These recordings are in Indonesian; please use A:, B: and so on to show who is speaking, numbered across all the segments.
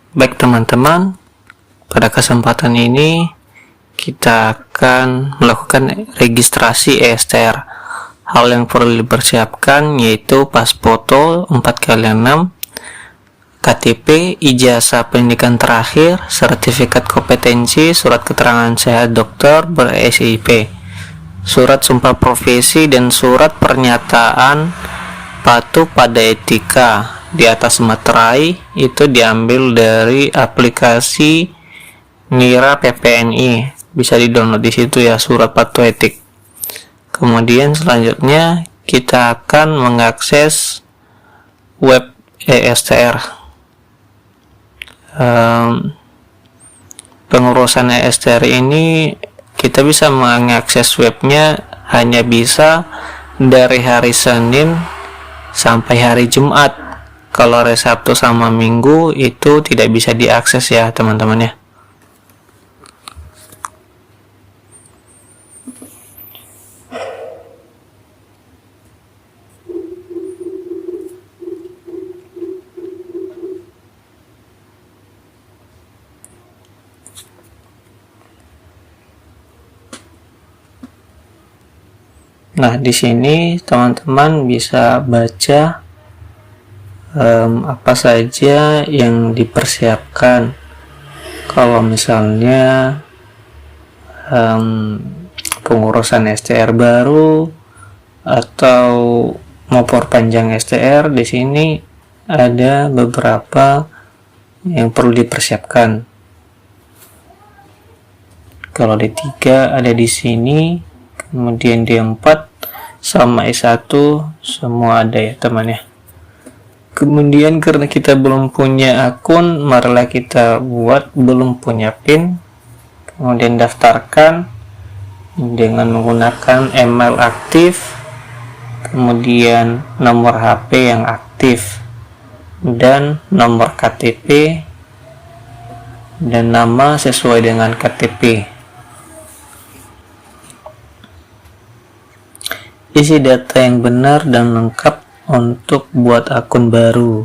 A: Baik teman-teman, pada kesempatan ini kita akan melakukan registrasi ESTR. Hal yang perlu dipersiapkan yaitu pas foto 4x6, KTP, ijazah pendidikan terakhir, sertifikat kompetensi, surat keterangan sehat dokter ber-SIP, surat sumpah profesi, dan surat pernyataan patuh pada etika. Di atas materai itu diambil dari aplikasi Nira PPNI, bisa di-download di situ ya, surat patuh etik. Kemudian selanjutnya kita akan mengakses web ESTR. Pengurusan ESTR ini kita bisa mengakses webnya hanya bisa dari hari Senin sampai hari Jumat. Kalau hari Sabtu sama Minggu itu tidak bisa diakses ya teman-teman ya. Nah, di sini teman-teman bisa baca apa saja yang dipersiapkan. Kalau misalnya pengurusan STR baru atau mau perpanjang STR, di sini ada beberapa yang perlu dipersiapkan. Kalau D3 ada di sini, kemudian D4 sama S1 semua ada ya teman ya. Kemudian karena kita belum punya akun, marilah kita buat belum punya PIN, kemudian daftarkan dengan menggunakan email aktif, kemudian nomor HP yang aktif, dan nomor KTP, dan nama sesuai dengan KTP. Isi data yang benar dan lengkap untuk buat akun baru.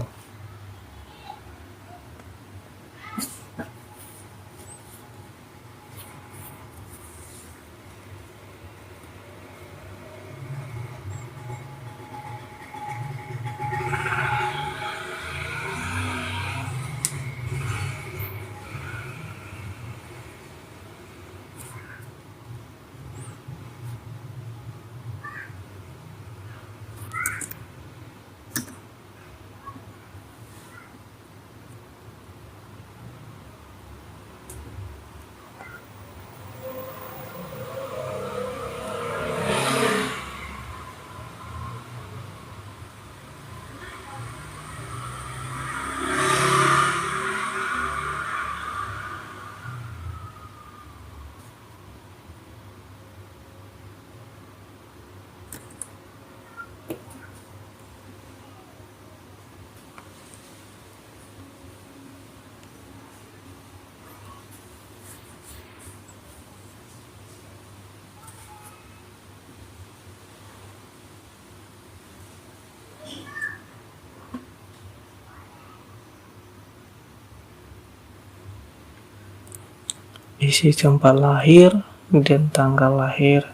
A: Isi tempat lahir dan tanggal lahir.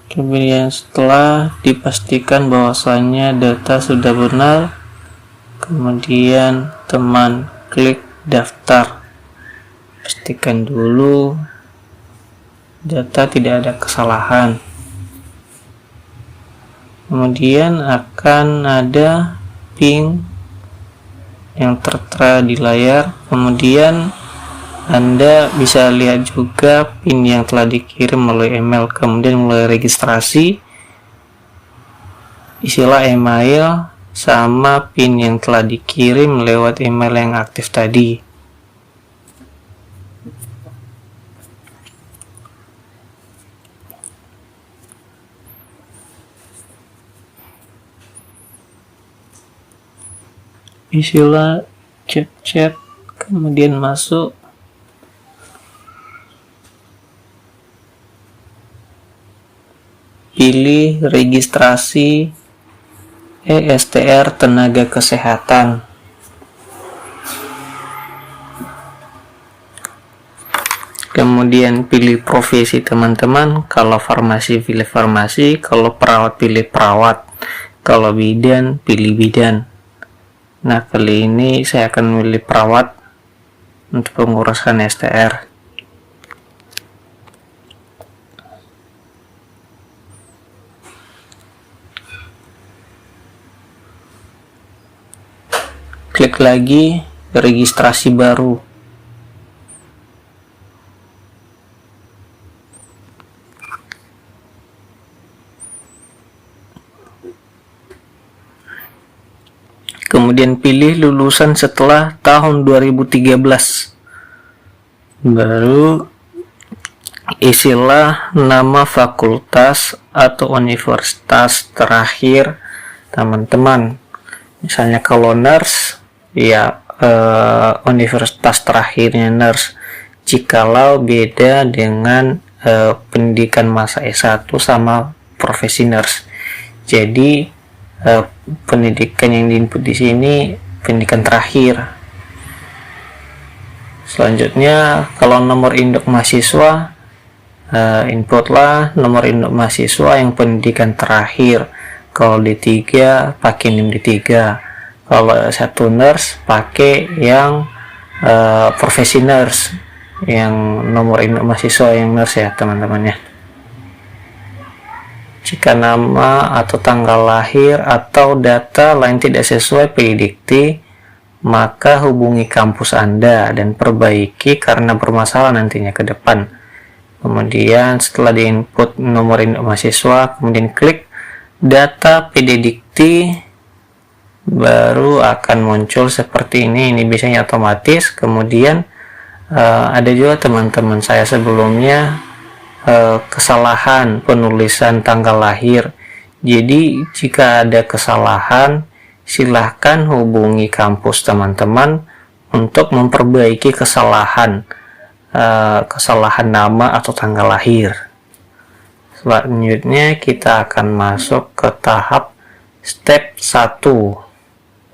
A: Kemudian setelah dipastikan bahwasannya data sudah benar, kemudian teman klik daftar. Pastikan dulu data tidak ada kesalahan. Kemudian akan ada ping yang tertera di layar. Kemudian Anda bisa lihat juga PIN yang telah dikirim melalui email. Kemudian mulai registrasi, isilah email sama PIN yang telah dikirim lewat email yang aktif tadi. Isilah chat, kemudian masuk, pilih registrasi ESTR tenaga kesehatan. Kemudian pilih profesi teman-teman. Kalau farmasi pilih farmasi, kalau perawat pilih perawat, kalau bidan pilih bidan. Nah, kali ini saya akan memilih perawat untuk pengurusan STR. Klik lagi registrasi baru. Kemudian pilih lulusan setelah tahun 2013. Baru isilah nama fakultas atau universitas terakhir teman-teman. Misalnya kalau nurse, ya universitas terakhirnya nurse. Jikalau beda dengan pendidikan masa S1 sama profesi nurse. Jadi pendidikan yang diinput di sini pendidikan terakhir. Selanjutnya, kalau nomor induk mahasiswa, inputlah nomor induk mahasiswa yang pendidikan terakhir. Kalau D3 pakai NIM D3. Kalau satu nurse pakai yang profesi nurse, yang nomor induk mahasiswa yang nurse ya teman-teman ya. Jika nama atau tanggal lahir atau data lain tidak sesuai pilih dikti, maka hubungi kampus Anda dan perbaiki karena bermasalah nantinya ke depan. Kemudian setelah diinput nomor induk mahasiswa, kemudian klik data PD dikti, baru akan muncul seperti ini biasanya otomatis. Kemudian ada juga teman-teman saya sebelumnya kesalahan penulisan tanggal lahir. Jadi jika ada kesalahan, silahkan hubungi kampus teman-teman untuk memperbaiki kesalahan nama atau tanggal lahir. Selanjutnya kita akan masuk ke tahap step 1,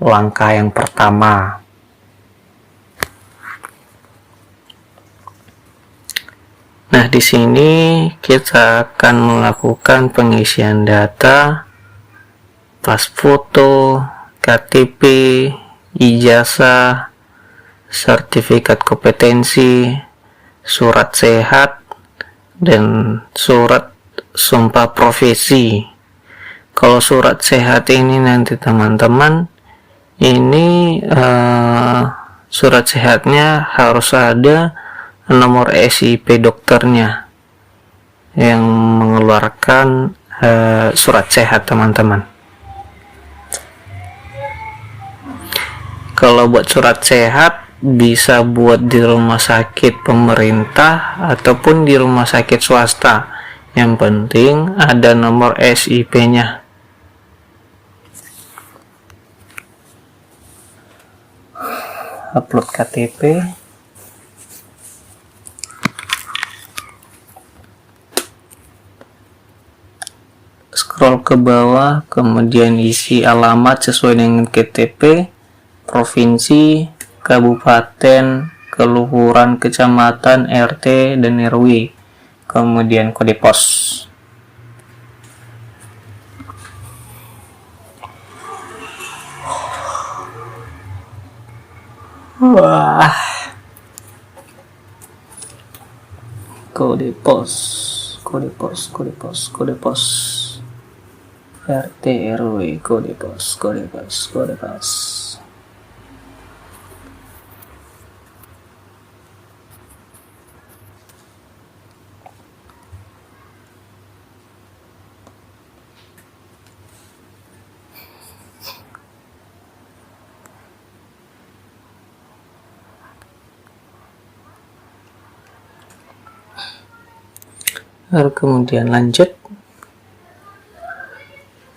A: langkah yang pertama. Nah, di sini kita akan melakukan pengisian data, pas foto, KTP, ijazah, sertifikat kompetensi, surat sehat, dan surat sumpah profesi. Kalau surat sehat ini nanti teman-teman, ini surat sehatnya harus ada nomor SIP dokternya yang mengeluarkan surat sehat teman-teman. Kalau buat surat sehat bisa buat di rumah sakit pemerintah ataupun di rumah sakit swasta. Yang penting ada nomor SIP-nya. Upload KTP. Scroll ke bawah, kemudian isi alamat sesuai dengan KTP, provinsi, kabupaten, kelurahan, kecamatan, RT, dan RW. Kemudian kode pos. Wah. Kode pos. RT, RW, kode pos. Lalu kemudian lanjut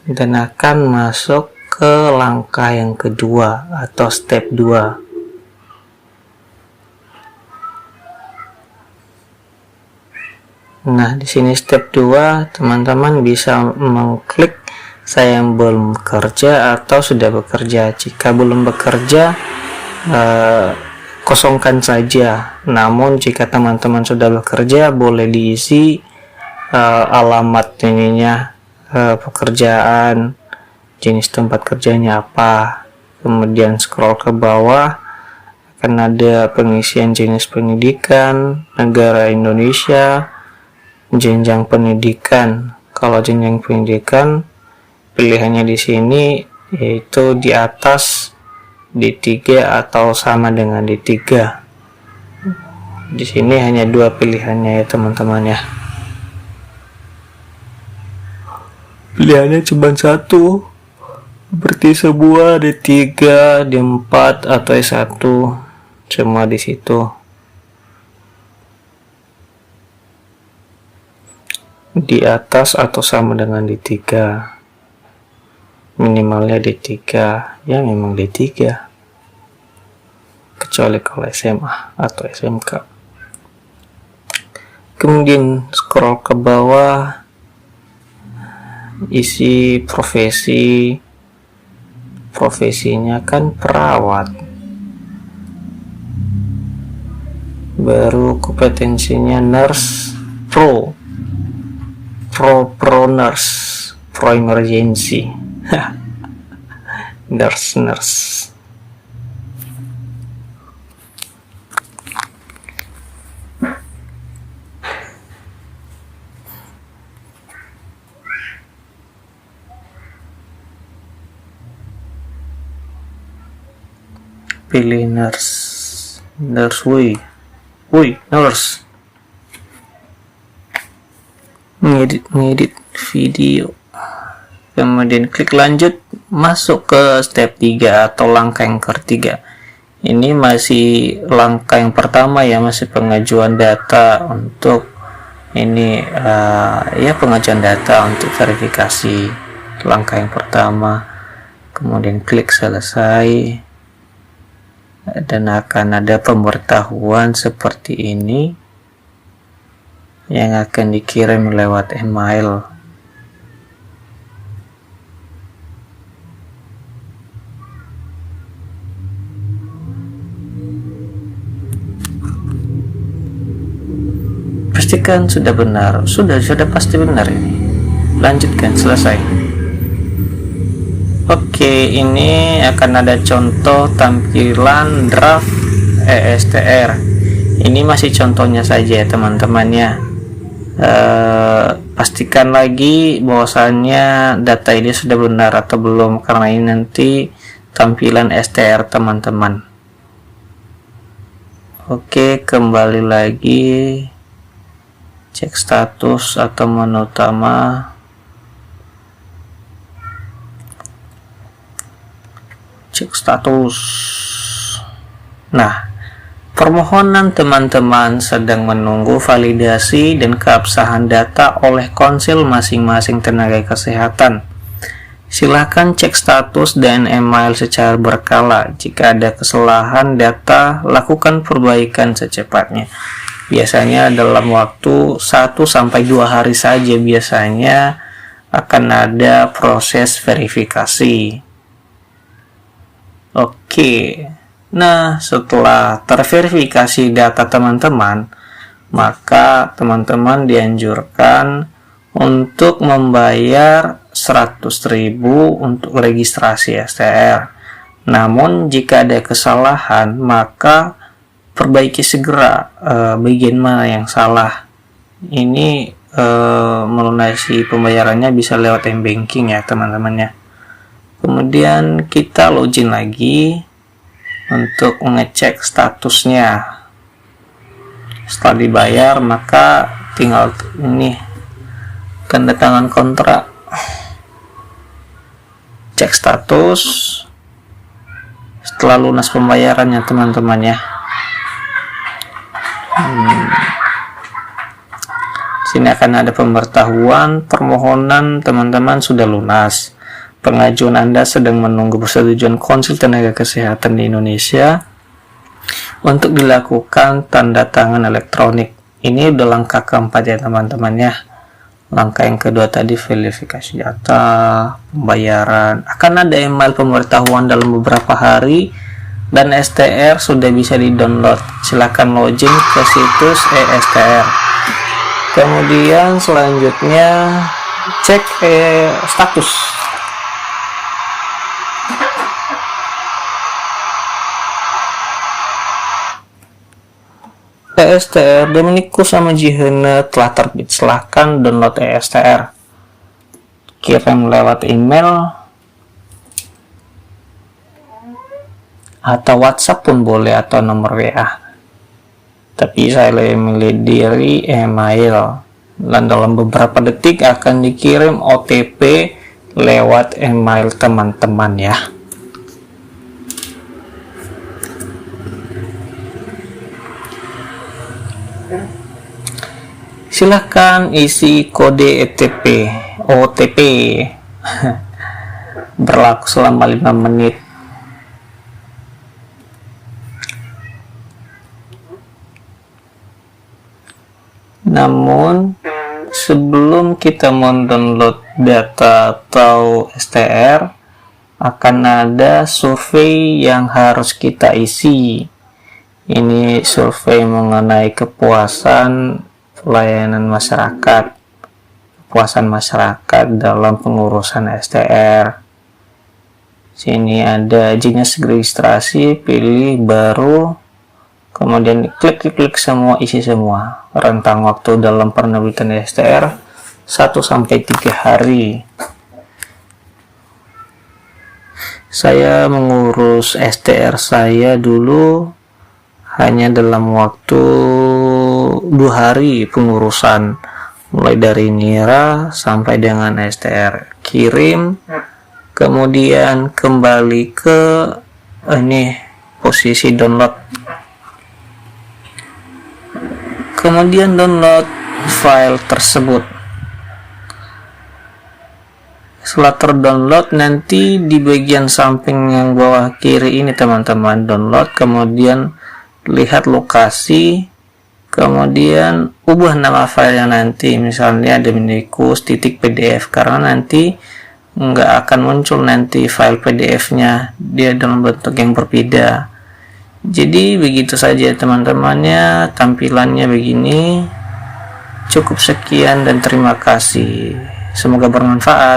A: dan akan masuk ke langkah yang kedua atau step 2. Nah, di sini step 2 teman-teman bisa mengklik saya yang belum bekerja atau sudah bekerja. Jika belum bekerja, kosongkan saja. Namun jika teman-teman sudah bekerja, boleh diisi alamat ininya, pekerjaan, jenis tempat kerjanya apa. Kemudian scroll ke bawah, akan ada pengisian jenis pendidikan, negara Indonesia, jenjang pendidikan. Kalau jenjang pendidikan, pilihannya di sini yaitu di atas D3 atau sama dengan D3. Di sini hanya dua pilihannya ya teman-teman ya. Pilihannya cuma satu, seperti sebuah D3, D4 atau S1, semua di situ. Di atas atau sama dengan D3, minimalnya D3, ya memang D3, kecuali kalau SMA atau SMK. Kemudian scroll ke bawah, isi profesinya kan perawat, baru kompetensinya nurse, pro nurse, pro emergency. nurse. Pilih nurse, woi nurse. Ngedit video, kemudian klik lanjut, masuk ke step 3 atau langkah yang ketiga. Ini masih langkah yang pertama ya, masih pengajuan data untuk ini ya, pengajuan data untuk verifikasi, langkah yang pertama. Kemudian klik selesai, dan akan ada pemberitahuan seperti ini yang akan dikirim lewat email. Pastikan sudah benar. Sudah pasti benar ini. Lanjutkan, selesai. Oke, ini akan ada contoh tampilan draft ESTR. Ini masih contohnya saja ya teman-teman ya. Pastikan lagi bahwasannya data ini sudah benar atau belum, karena ini nanti tampilan STR teman-teman. Oke, kembali lagi, cek status atau menu utama, cek status. Nah, permohonan teman-teman sedang menunggu validasi dan keabsahan data oleh konsil masing-masing tenaga kesehatan. Silakan cek status dan email secara berkala. Jika ada kesalahan data, lakukan perbaikan secepatnya. Biasanya dalam waktu 1-2 hari saja biasanya akan ada proses verifikasi. Oke. Nah, setelah terverifikasi data teman-teman, maka teman-teman dianjurkan untuk membayar 100.000 untuk registrasi STR. Namun, jika ada kesalahan, maka perbaiki segera bagian mana yang salah. Ini melunasi pembayarannya bisa lewat m-banking ya teman-teman ya. Kemudian kita login lagi untuk mengecek statusnya. Setelah dibayar, maka tinggal ini tanda tangan kontrak, cek status setelah lunas pembayarannya teman-teman ya. Sini akan ada pemberitahuan permohonan teman-teman sudah lunas. Pengajuan Anda sedang menunggu persetujuan Konsil Tenaga Kesehatan di Indonesia untuk dilakukan tanda tangan elektronik. Ini udah langkah keempat ya teman-teman ya. Langkah yang kedua tadi verifikasi data, pembayaran. Akan ada email pemberitahuan dalam beberapa hari dan STR sudah bisa di-download. Silahkan login ke situs STR. Kemudian selanjutnya cek status. STR Dominiku sama Jiheuna telah terbit. Silahkan download STR. Kirim lewat email atau WhatsApp pun boleh, atau nomor WA. Tapi saya lebih milih diri email, dan dalam beberapa detik akan dikirim OTP lewat email teman-teman ya. Silahkan isi kode OTP berlaku selama 5 menit. Namun sebelum kita mendownload data atau STR, akan ada survei yang harus kita isi. Ini survei mengenai kepuasan pelayanan masyarakat, kepuasan masyarakat dalam pengurusan STR. Sini ada jenis registrasi, pilih baru, kemudian klik semua, isi semua. Rentang waktu dalam penerbitan STR 1-3 hari. Saya mengurus STR saya dulu hanya dalam waktu 2 hari pengurusan, mulai dari NIRA sampai dengan STR kirim, kemudian kembali ke ini posisi download, kemudian download file tersebut. Setelah terdownload, nanti di bagian samping yang bawah kiri ini teman-teman, download, kemudian lihat lokasi, kemudian ubah nama filenya nanti, misalnya dominikus.pdf, karena nanti nggak akan muncul nanti file PDF-nya, dia dalam bentuk yang berbeda. Jadi begitu saja teman-temannya, tampilannya begini. Cukup sekian dan terima kasih, semoga bermanfaat.